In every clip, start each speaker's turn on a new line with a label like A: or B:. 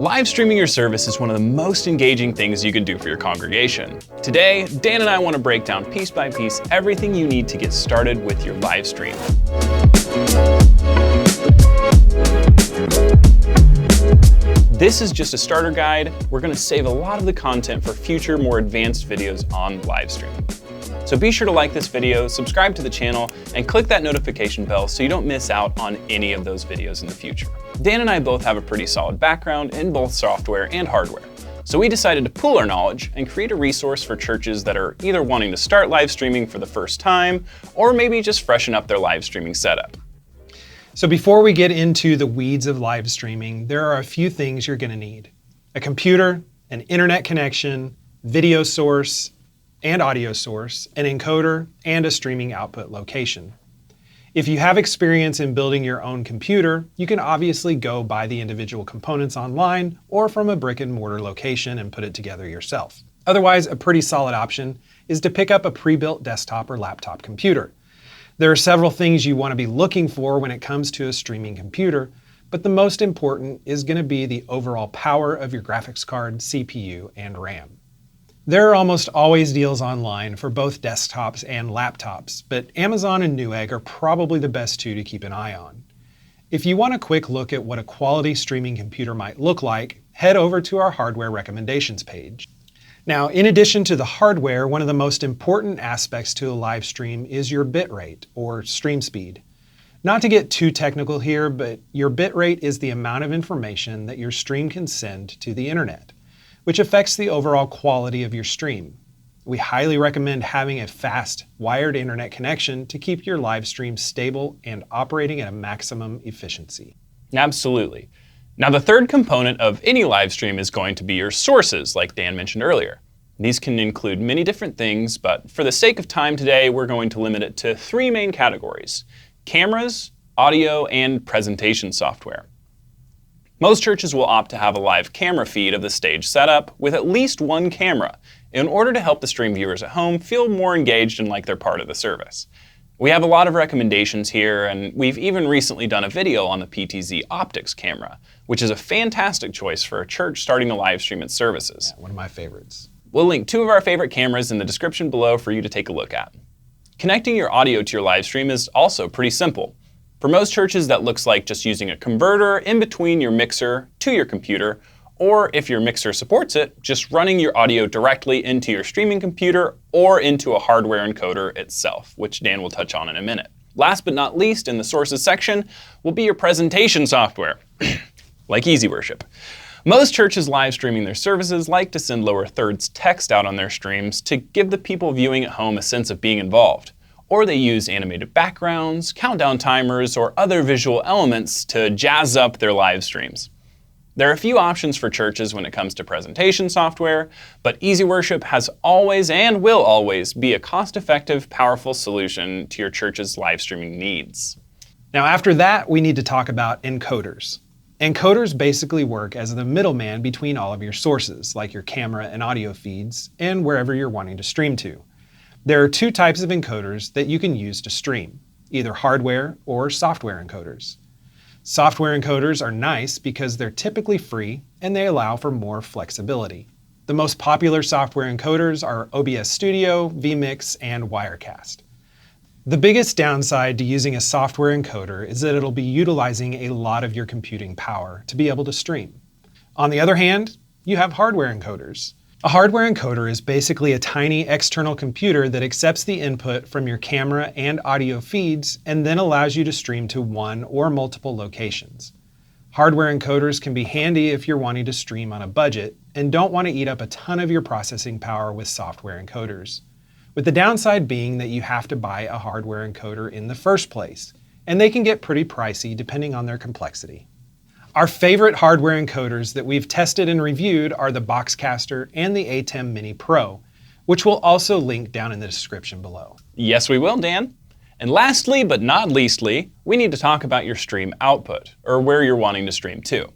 A: Live streaming your service is one of the most engaging things you can do for your congregation. Today, Dan and I want to break down piece by piece everything you need to get started with your live stream. This is just a starter guide. We're going to save a lot of the content for future, more advanced videos on live streaming. So be sure to like this video, subscribe to the channel, and click that notification bell so you don't miss out on any of those videos in the future. Dan and I both have a pretty solid background in both software and hardware. So we decided to pool our knowledge and create a resource for churches that are either wanting to start live streaming for the first time, or maybe just freshen up their live streaming setup.
B: So before we get into the weeds of live streaming, there are a few things you're going to need. A computer, an internet connection, video source and audio source, an encoder, and a streaming output location. If you have experience in building your own computer, you can obviously go buy the individual components online or from a brick and mortar location and put it together yourself. Otherwise, a pretty solid option is to pick up a pre-built desktop or laptop computer. There are several things you want to be looking for when it comes to a streaming computer, but the most important is going to be the overall power of your graphics card, CPU, and RAM. There are almost always deals online for both desktops and laptops, but Amazon and Newegg are probably the best two to keep an eye on. If you want a quick look at what a quality streaming computer might look like, head over to our hardware recommendations page. Now, in addition to the hardware, one of the most important aspects to a live stream is your bitrate, or stream speed. Not to get too technical here, but your bitrate is the amount of information that your stream can send to the internet, which affects the overall quality of your stream. We highly recommend having a fast, wired internet connection to keep your live stream stable and operating at a maximum efficiency.
A: Absolutely. Now, the third component of any live stream is going to be your sources, like Dan mentioned earlier. These can include many different things, but for the sake of time today, we're going to limit it to three main categories: cameras, audio, and presentation software. Most churches will opt to have a live camera feed of the stage setup with at least one camera in order to help the stream viewers at home feel more engaged and like they're part of the service. We have a lot of recommendations here, and we've even recently done a video on the PTZ Optics camera, which is a fantastic choice for a church starting to live stream its services.
B: Yeah, one of my favorites.
A: We'll link two of our favorite cameras in the description below for you to take a look at. Connecting your audio to your live stream is also pretty simple. For most churches, that looks like just using a converter in between your mixer to your computer, or if your mixer supports it, just running your audio directly into your streaming computer or into a hardware encoder itself, which Dan will touch on in a minute. Last but not least, in the sources section will be your presentation software, like EasyWorship. Most churches live streaming their services like to send lower thirds text out on their streams to give the people viewing at home a sense of being involved. Or they use animated backgrounds, countdown timers, or other visual elements to jazz up their live streams. There are a few options for churches when it comes to presentation software, but EasyWorship has always and will always be a cost-effective, powerful solution to your church's live streaming needs.
B: Now, after that, we need to talk about encoders. Encoders basically work as the middleman between all of your sources, like your camera and audio feeds, and wherever you're wanting to stream to. There are two types of encoders that you can use to stream, either hardware or software encoders. Software encoders are nice because they're typically free and they allow for more flexibility. The most popular software encoders are OBS Studio, vMix, and Wirecast. The biggest downside to using a software encoder is that it'll be utilizing a lot of your computing power to be able to stream. On the other hand, you have hardware encoders. A hardware encoder is basically a tiny external computer that accepts the input from your camera and audio feeds and then allows you to stream to one or multiple locations. Hardware encoders can be handy if you're wanting to stream on a budget and don't want to eat up a ton of your processing power with software encoders, with the downside being that you have to buy a hardware encoder in the first place, and they can get pretty pricey depending on their complexity. Our favorite hardware encoders that we've tested and reviewed are the Boxcaster and the ATEM Mini Pro, which we'll also link down in the description below.
A: Yes, we will, Dan. And lastly, but not leastly, we need to talk about your stream output, or where you're wanting to stream to.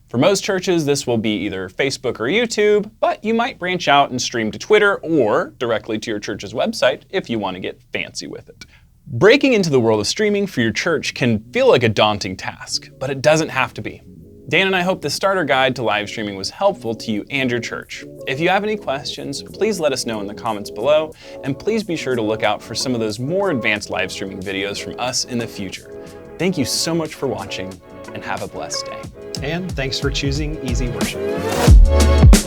A: For most churches, this will be either Facebook or YouTube, but you might branch out and stream to Twitter or directly to your church's website if you want to get fancy with it. Breaking into the world of streaming for your church can feel like a daunting task, but it doesn't have to be. Dan and I hope this starter guide to live streaming was helpful to you and your church. If you have any questions, please let us know in the comments below, and please be sure to look out for some of those more advanced live streaming videos from us in the future. Thank you so much for watching, and have a blessed day.
B: And thanks for choosing Easy Worship.